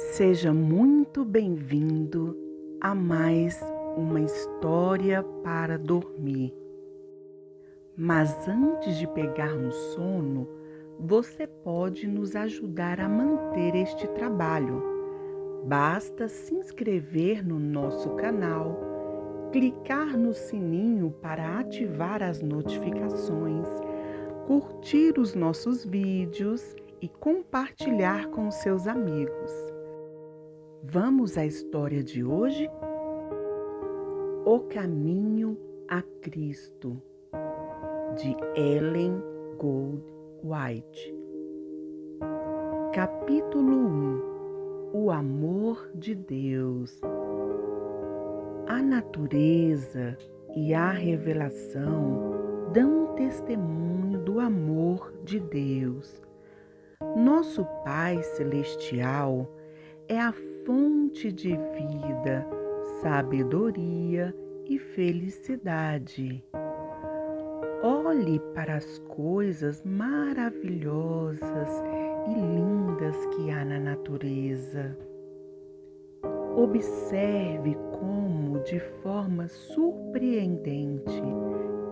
Seja muito bem-vindo a mais uma história para dormir. Mas antes de pegar no sono, você pode nos ajudar a manter este trabalho. Basta se inscrever no nosso canal, clicar no sininho para ativar as notificações, curtir os nossos vídeos e compartilhar com seus amigos. Vamos à história de hoje? O Caminho a Cristo, de Ellen Goldwhite. Capítulo 1. O amor de Deus. A natureza e a revelação dão testemunho do amor de Deus. Nosso Pai Celestial é a fonte de vida, sabedoria e felicidade. Olhe para as coisas maravilhosas e lindas que há na natureza. Observe como, de forma surpreendente,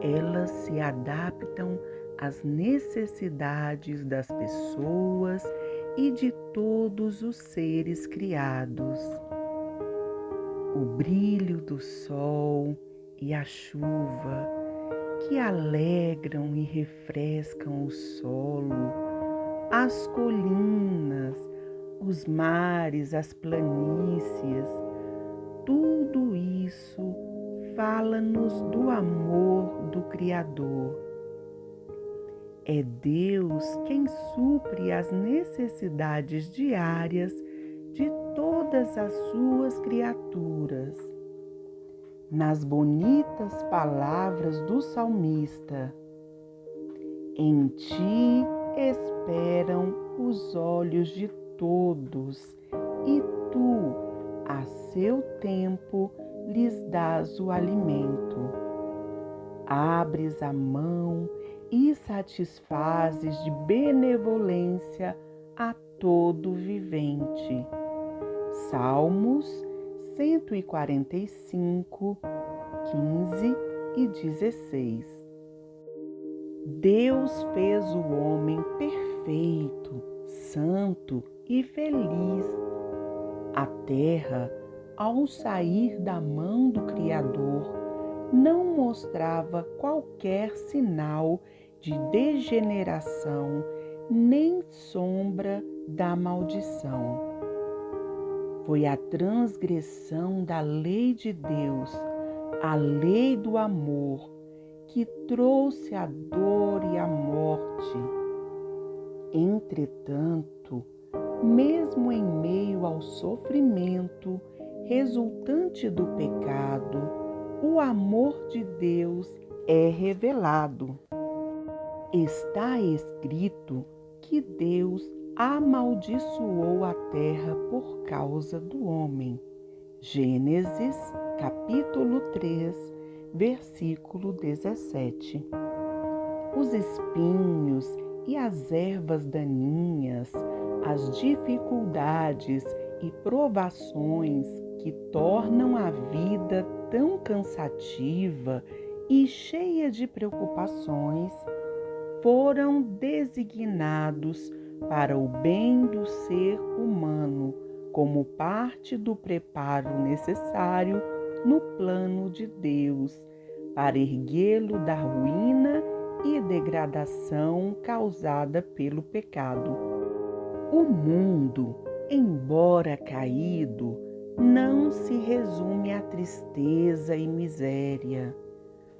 elas se adaptam às necessidades das pessoas e de todos os seres criados. O brilho do sol e a chuva que alegram e refrescam o solo, as colinas, os mares, as planícies, tudo isso fala-nos do amor do Criador. É Deus quem supre as necessidades diárias de todas as suas criaturas. Nas bonitas palavras do salmista: em ti esperam os olhos de todos, e tu, a seu tempo, lhes dás o alimento. Abres a mão e satisfazes de benevolência a todo vivente. Salmos 145, 15 e 16. Deus fez o homem perfeito, santo e feliz. A terra, ao sair da mão do Criador, não mostrava qualquer sinal de degeneração, nem sombra da maldição. Foi a transgressão da lei de Deus, a lei do amor, que trouxe a dor e a morte. Entretanto, mesmo em meio ao sofrimento resultante do pecado, o amor de Deus é revelado. Está escrito que Deus amaldiçoou a terra por causa do homem. Gênesis, capítulo 3, versículo 17. Os espinhos e as ervas daninhas, as dificuldades e provações que tornam a vida tão cansativa e cheia de preocupações, foram designados para o bem do ser humano, como parte do preparo necessário no plano de Deus, para erguê-lo da ruína e degradação causada pelo pecado. O mundo, embora caído, não se resume a tristeza e miséria.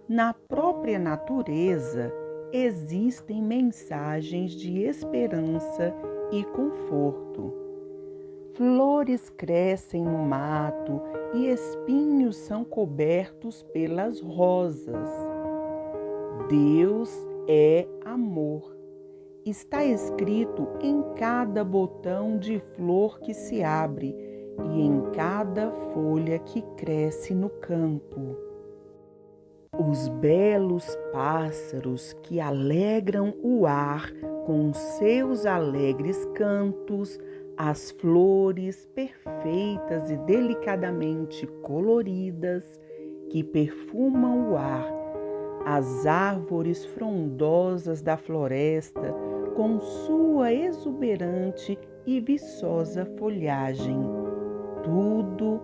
Na própria natureza existem mensagens de esperança e conforto. Flores crescem no mato e espinhos são cobertos pelas rosas. Deus é amor. Está escrito em cada botão de flor que se abre e em cada folha que cresce no campo. Os belos pássaros que alegram o ar com seus alegres cantos as flores perfeitas e delicadamente coloridas que perfumam o ar, as árvores frondosas da floresta com sua exuberante e viçosa folhagem. Tudo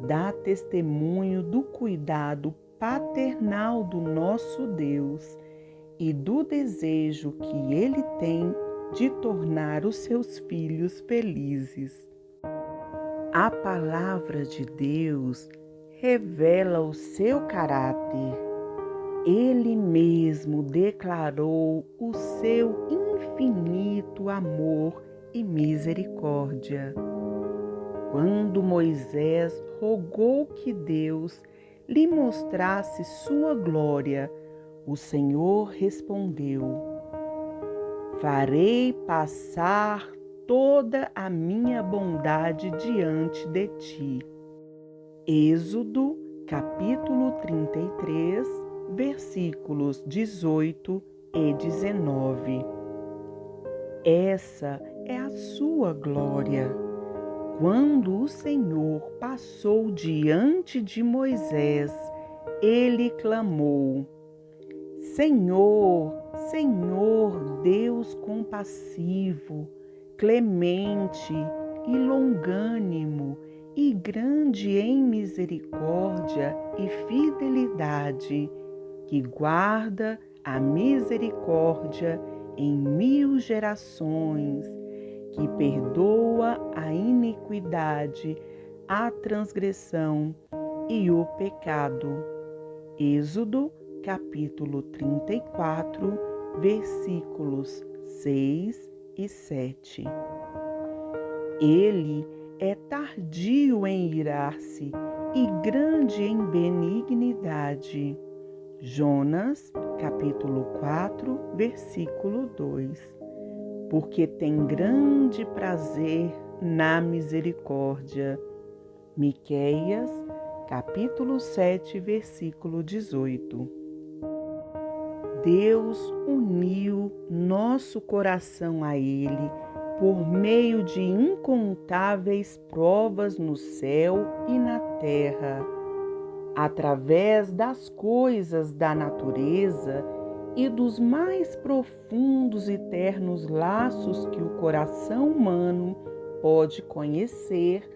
dá testemunho do cuidado paternal do nosso Deus e do desejo que Ele tem de tornar os seus filhos felizes. A palavra de Deus revela o seu caráter. Ele mesmo declarou o seu infinito amor e misericórdia. Quando Moisés rogou que Deus lhe mostrasse sua glória, o Senhor respondeu: farei passar toda a minha bondade diante de ti. Êxodo, capítulo 33, versículos 18 e 19. Essa é a sua glória. Quando o Senhor passou diante de Moisés, ele clamou: Senhor, Senhor, Deus compassivo, clemente e longânimo, e grande em misericórdia e fidelidade, que guarda a misericórdia em 1000 gerações, que perdoa a iniquidade, a transgressão e o pecado. Êxodo, capítulo 34, versículos 6 e 7. Ele é tardio em irar-se e grande em benignidade. Jonas, capítulo 4, versículo 2. Porque tem grande prazer na misericórdia. Miqueias, capítulo 7, versículo 18. Deus uniu nosso coração a Ele por meio de incontáveis provas no céu e na terra, através das coisas da natureza e dos mais profundos e ternos laços que o coração humano pode conhecer.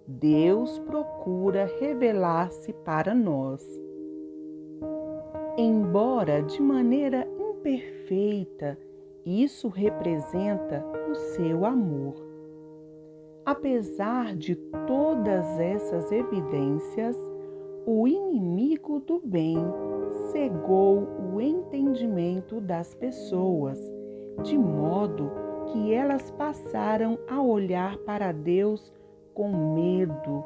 Deus procura revelar-se para nós. Embora de maneira imperfeita, isso representa o seu amor. Apesar de todas essas evidências, o inimigo do bem cegou o entendimento das pessoas, de modo que elas passaram a olhar para Deus com medo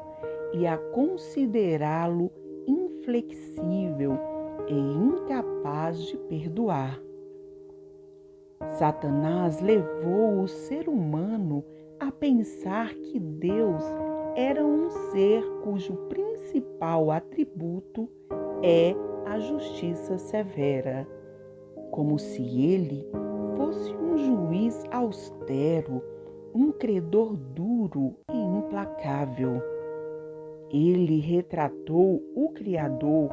e a considerá-lo inflexível e incapaz de perdoar. Satanás levou o ser humano a pensar que Deus era um ser cujo principal atributo é a justiça severa, como se ele fosse um juiz austero, um credor duro e implacável. Ele retratou o Criador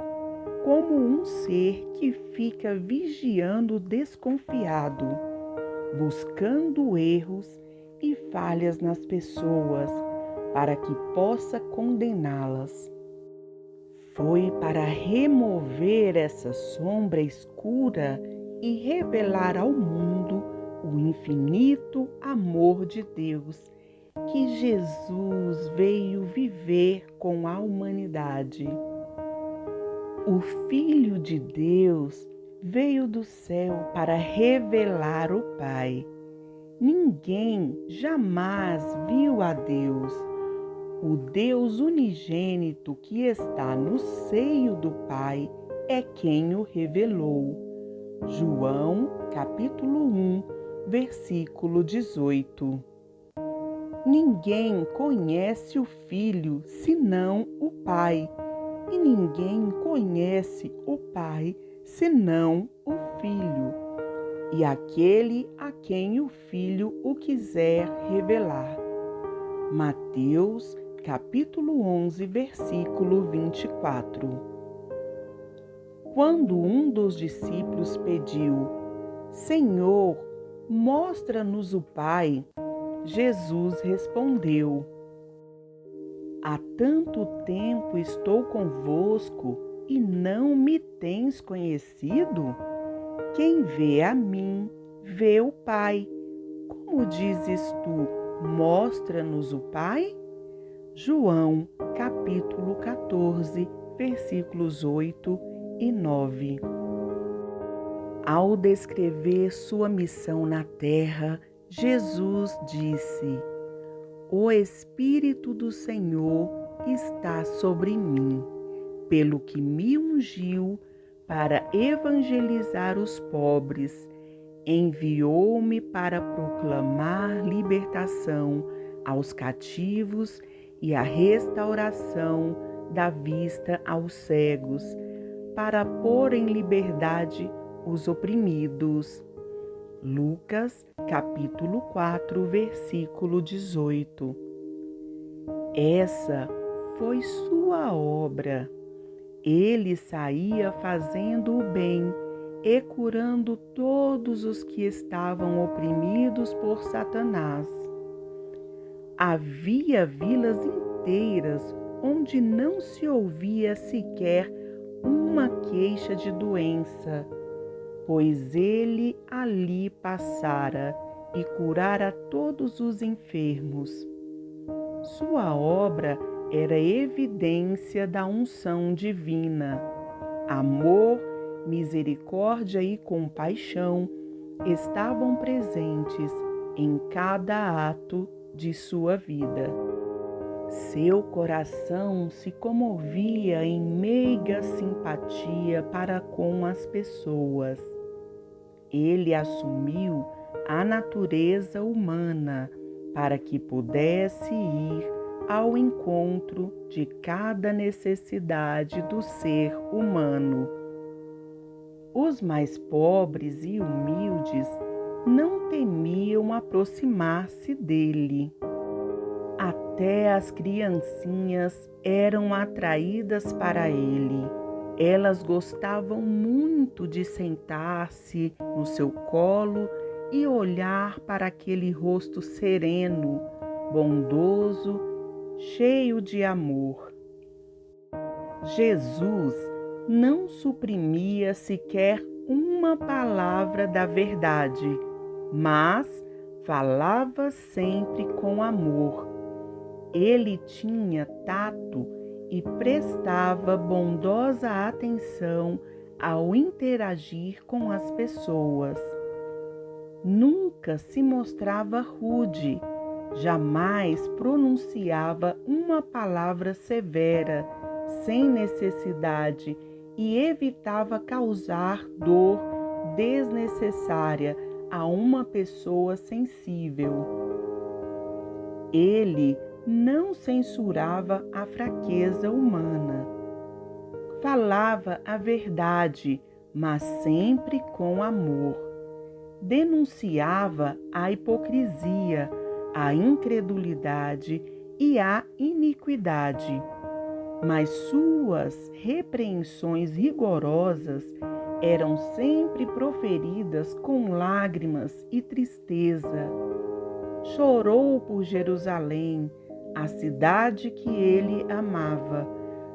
como um ser que fica vigiando desconfiado, buscando erros e falhas nas pessoas para que possa condená-las. Foi para remover essa sombra escura e revelar ao mundo o infinito amor de Deus que Jesus veio viver com a humanidade. O Filho de Deus veio do céu para revelar o Pai. Ninguém jamais viu a Deus. O Deus unigênito que está no seio do Pai é quem o revelou. João, capítulo 1, versículo 18. Ninguém conhece o Filho senão o Pai, e ninguém conhece o Pai senão o Filho, e aquele a quem o Filho o quiser revelar. Mateus, capítulo 11, versículo 24. Quando um dos discípulos pediu: Senhor, mostra-nos o Pai, Jesus respondeu: Há tanto tempo estou convosco e não me tens conhecido? Quem vê a mim, vê o Pai. Como dizes tu, mostra-nos o Pai? João, capítulo 14, versículos 8 e 9. Ao descrever sua missão na terra, Jesus disse: O Espírito do Senhor está sobre mim, pelo que me ungiu para evangelizar os pobres. Enviou-me para proclamar libertação aos cativos e a restauração da vista aos cegos, para pôr em liberdade os oprimidos. Lucas, capítulo 4, versículo 18. Essa foi sua obra. Ele saía fazendo o bem e curando todos os que estavam oprimidos por Satanás. Havia vilas inteiras onde não se ouvia sequer uma queixa de doença, pois ele ali passara e curara todos os enfermos. Sua obra era evidência da unção divina. Amor, misericórdia e compaixão estavam presentes em cada ato de sua vida. Seu coração se comovia em meiga simpatia para com as pessoas. Ele assumiu a natureza humana para que pudesse ir ao encontro de cada necessidade do ser humano. Os mais pobres e humildes não temiam aproximar-se dele. Até as criancinhas eram atraídas para ele. Elas gostavam muito de sentar-se no seu colo e olhar para aquele rosto sereno, bondoso, cheio de amor. Jesus não suprimia sequer uma palavra da verdade, mas falava sempre com amor. Ele tinha tato e prestava bondosa atenção ao interagir com as pessoas. Nunca se mostrava rude, jamais pronunciava uma palavra severa, sem necessidade, e evitava causar dor desnecessária a uma pessoa sensível. Ele não censurava a fraqueza humana. Falava a verdade, mas sempre com amor. Denunciava a hipocrisia, a incredulidade e a iniquidade. Mas suas repreensões rigorosas eram sempre proferidas com lágrimas e tristeza. Chorou por Jerusalém, a cidade que ele amava,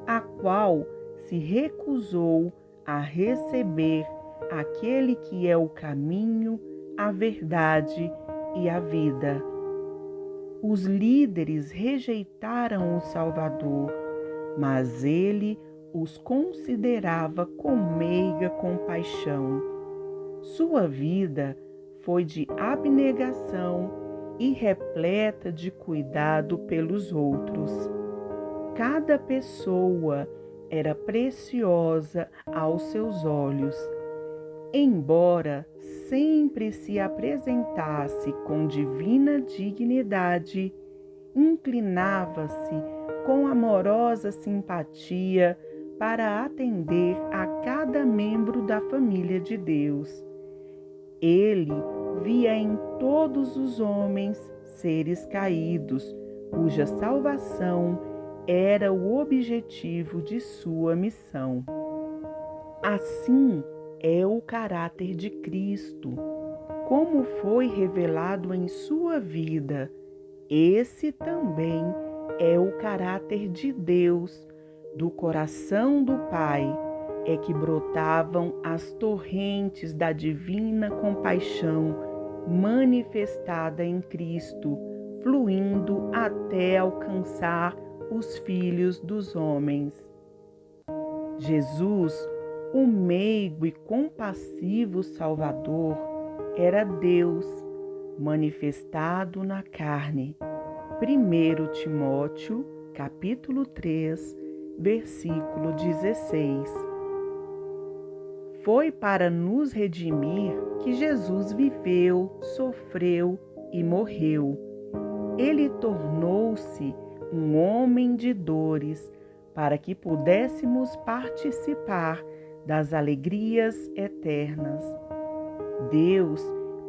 a qual se recusou a receber aquele que é o caminho, a verdade e a vida. Os líderes rejeitaram o Salvador, mas ele os considerava com meiga compaixão. Sua vida foi de abnegação e repleta de cuidado pelos outros. Cada pessoa era preciosa aos seus olhos. Embora sempre se apresentasse com divina dignidade, inclinava-se com amorosa simpatia para atender a cada membro da família de Deus. Ele via em todos os homens seres caídos, cuja salvação era o objetivo de sua missão. Assim é o caráter de Cristo, como foi revelado em sua vida. Esse também é o caráter de Deus. Do coração do Pai é que brotavam as torrentes da divina compaixão manifestada em Cristo, fluindo até alcançar os filhos dos homens. Jesus, o meigo e compassivo Salvador, era Deus manifestado na carne. 1 Timóteo, capítulo 3, versículo 16. Foi para nos redimir que Jesus viveu, sofreu e morreu. Ele tornou-se um homem de dores para que pudéssemos participar das alegrias eternas. Deus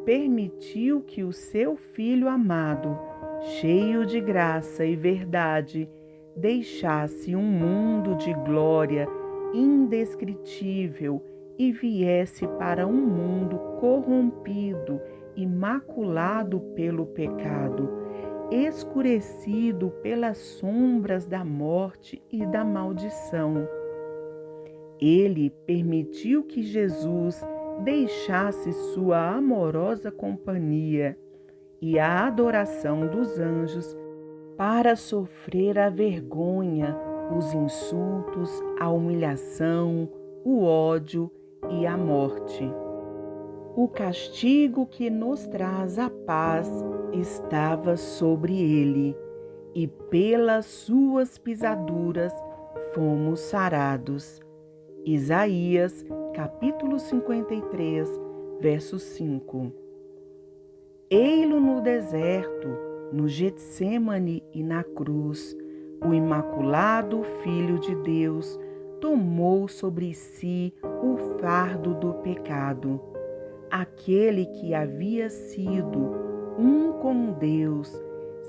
permitiu que o seu Filho amado, cheio de graça e verdade, deixasse um mundo de glória indescritível e viesse para um mundo corrompido e maculado pelo pecado, escurecido pelas sombras da morte e da maldição. Ele permitiu que Jesus deixasse sua amorosa companhia e a adoração dos anjos para sofrer a vergonha, os insultos, a humilhação, o ódio e a morte. O castigo que nos traz a paz estava sobre ele, e pelas suas pisaduras fomos sarados. Isaías, capítulo 53, verso 5. Ei-lo no deserto, no Getsêmani e na cruz, o imaculado Filho de Deus tomou sobre si o fardo do pecado. Aquele que havia sido um com Deus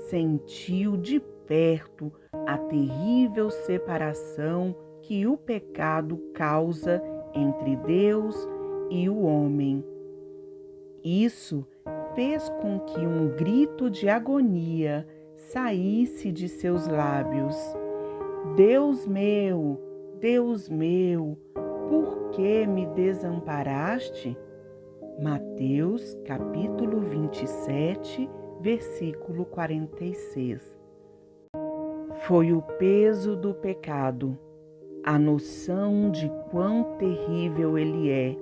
sentiu de perto a terrível separação que o pecado causa entre Deus e o homem. Isso fez com que um grito de agonia saísse de seus lábios. Deus meu, por que me desamparaste? Mateus, capítulo 27, versículo 46. Foi o peso do pecado, a noção de quão terrível ele é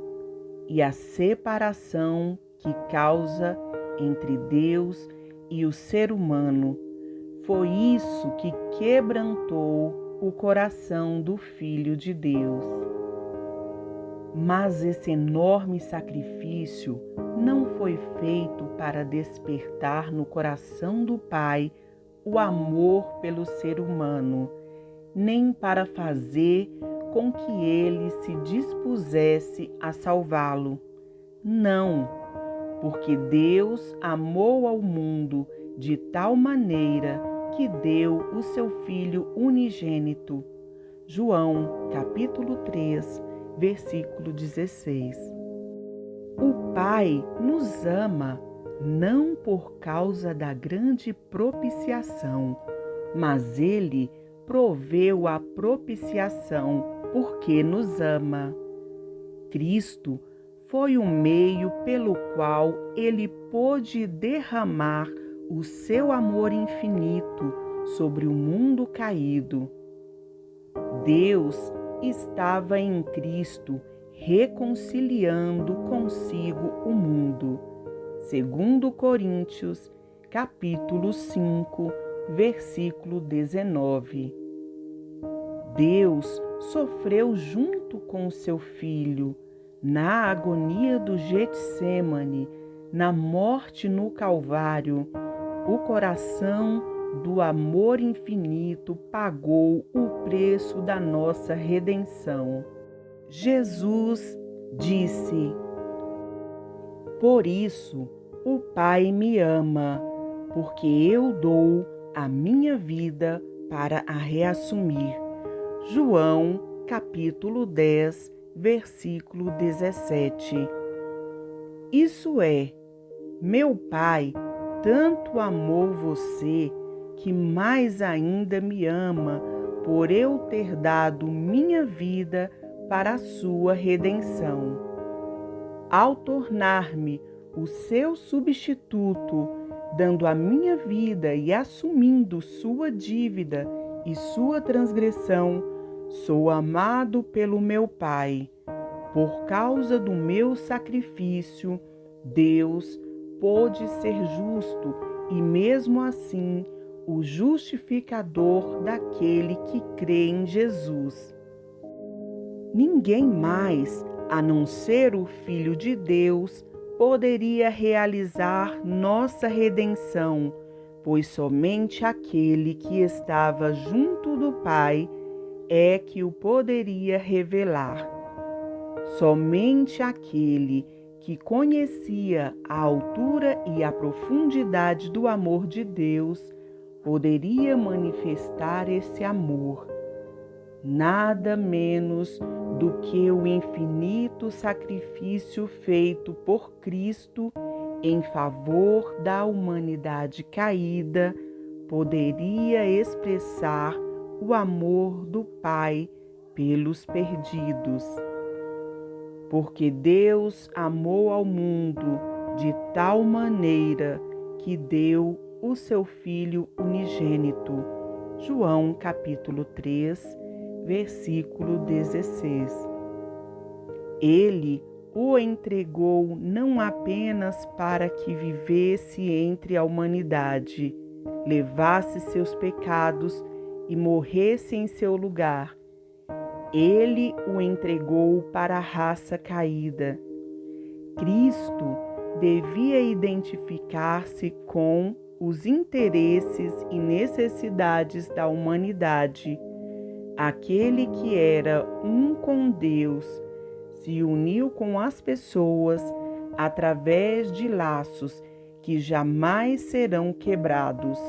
e a separação que causa entre Deus e o ser humano. Foi isso que quebrantou o coração do Filho de Deus. Mas esse enorme sacrifício não foi feito para despertar no coração do Pai o amor pelo ser humano, nem para fazer com que ele se dispusesse a salvá-lo. Não, porque Deus amou ao mundo de tal maneira que deu o seu Filho unigênito. João, capítulo 3, versículo 16. O Pai nos ama não por causa da grande propiciação, mas Ele proveu a propiciação porque nos ama. Cristo foi o meio pelo qual Ele pôde derramar o seu amor infinito sobre o mundo caído. Deus estava em Cristo reconciliando consigo o mundo. 2 Coríntios, capítulo 5, versículo 19. Deus sofreu junto com seu Filho, na agonia do Getsêmani, na morte no Calvário. O coração do amor infinito pagou o preço da nossa redenção. Jesus disse: por isso o Pai me ama, porque eu dou a minha vida para a reassumir. João, capítulo 10, versículo 17. Isso é, meu Pai tanto amou você que mais ainda me ama por eu ter dado minha vida para a sua redenção. Ao tornar-me o seu substituto, dando a minha vida e assumindo sua dívida e sua transgressão, sou amado pelo meu Pai. Por causa do meu sacrifício, Deus pôde ser justo e, mesmo assim, o justificador daquele que crê em Jesus. Ninguém mais, a não ser o Filho de Deus, poderia realizar nossa redenção, pois somente aquele que estava junto do Pai é que o poderia revelar. Somente aquele que conhecia a altura e a profundidade do amor de Deus poderia manifestar esse amor. Nada menos do que o infinito sacrifício feito por Cristo em favor da humanidade caída poderia expressar o amor do Pai pelos perdidos. Porque Deus amou ao mundo de tal maneira que deu o seu Filho unigênito. João capítulo 3, versículo 16. Ele o entregou não apenas para que vivesse entre a humanidade, levasse seus pecados e morresse em seu lugar. Ele o entregou para a raça caída. Cristo devia identificar-se com os interesses e necessidades da humanidade. Aquele que era um com Deus se uniu com as pessoas através de laços que jamais serão quebrados.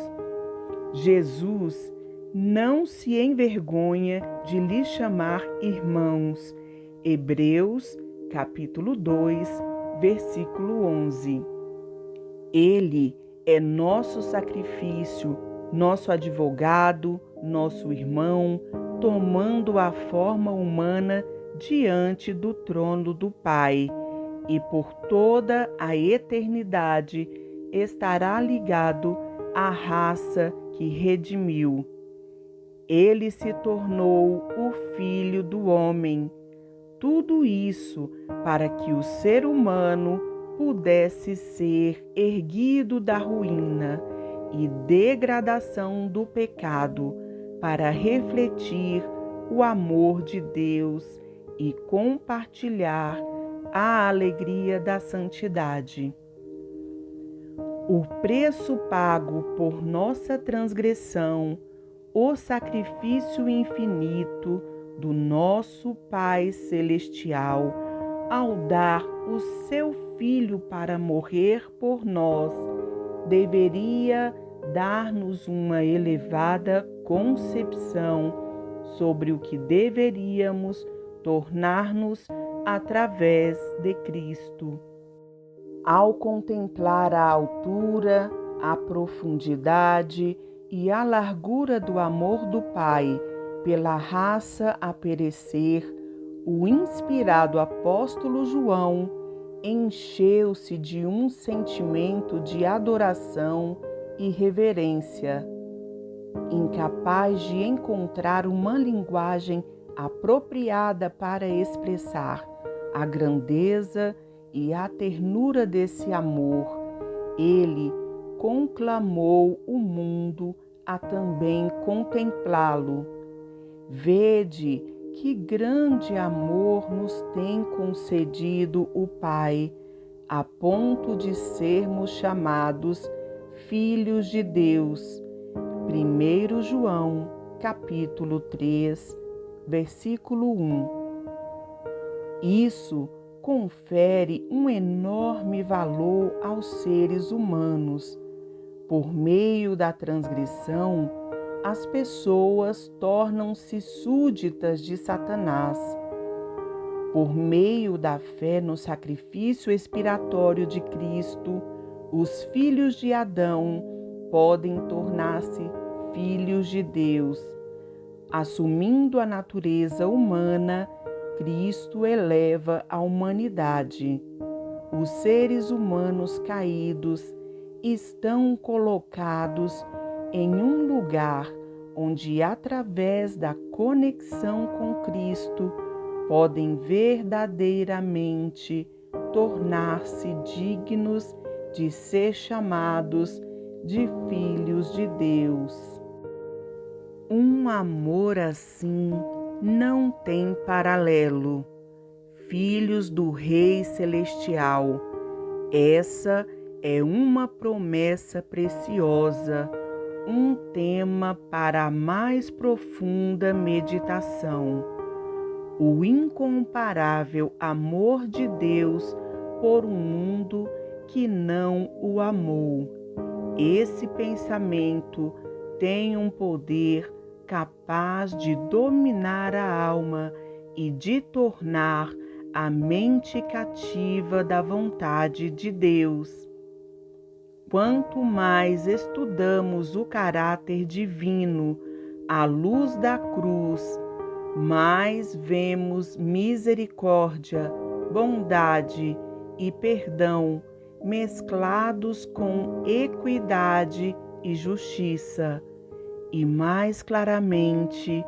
Jesus não se envergonha de lhe chamar irmãos. Hebreus, capítulo 2, versículo 11. Ele é nosso sacrifício, nosso advogado, nosso irmão, tomando a forma humana diante do trono do Pai, e por toda a eternidade estará ligado à raça que redimiu. Ele se tornou o Filho do homem. Tudo isso para que o ser humano pudesse ser erguido da ruína e degradação do pecado para refletir o amor de Deus e compartilhar a alegria da santidade. O preço pago por nossa transgressão, o sacrifício infinito do nosso Pai Celestial, ao dar o seu Filho para morrer por nós, deveria dar-nos uma elevada concepção sobre o que deveríamos tornar-nos através de Cristo. Ao contemplar a altura, a profundidade e a largura do amor do Pai pela raça a perecer, o inspirado apóstolo João encheu-se de um sentimento de adoração e reverência. Incapaz de encontrar uma linguagem apropriada para expressar a grandeza e a ternura desse amor, ele conclamou o mundo a também contemplá-lo. Vede que grande amor nos tem concedido o Pai, a ponto de sermos chamados filhos de Deus. 1 João, capítulo 3, versículo 1. Isso confere um enorme valor aos seres humanos, Por meio da transgressão, as pessoas tornam-se súditas de Satanás. Por meio da fé no sacrifício expiatório de Cristo, os filhos de Adão podem tornar-se filhos de Deus. Assumindo a natureza humana, Cristo eleva a humanidade. Os seres humanos caídos estão colocados em um lugar onde, através da conexão com Cristo, podem verdadeiramente tornar-se dignos de ser chamados de filhos de Deus. Um amor assim não tem paralelo. Filhos do Rei Celestial, essa é uma promessa preciosa, um tema para a mais profunda meditação. O incomparável amor de Deus por um mundo que não o amou. Esse pensamento tem um poder capaz de dominar a alma e de tornar a mente cativa da vontade de Deus. Quanto mais estudamos o caráter divino à luz da cruz, mais vemos misericórdia, bondade e perdão mesclados com equidade e justiça, e mais claramente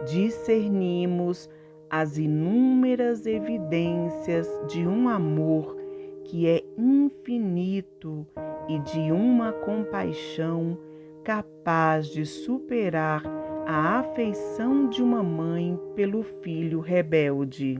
discernimos as inúmeras evidências de um amor que é infinito e de uma compaixão capaz de superar a afeição de uma mãe pelo filho rebelde.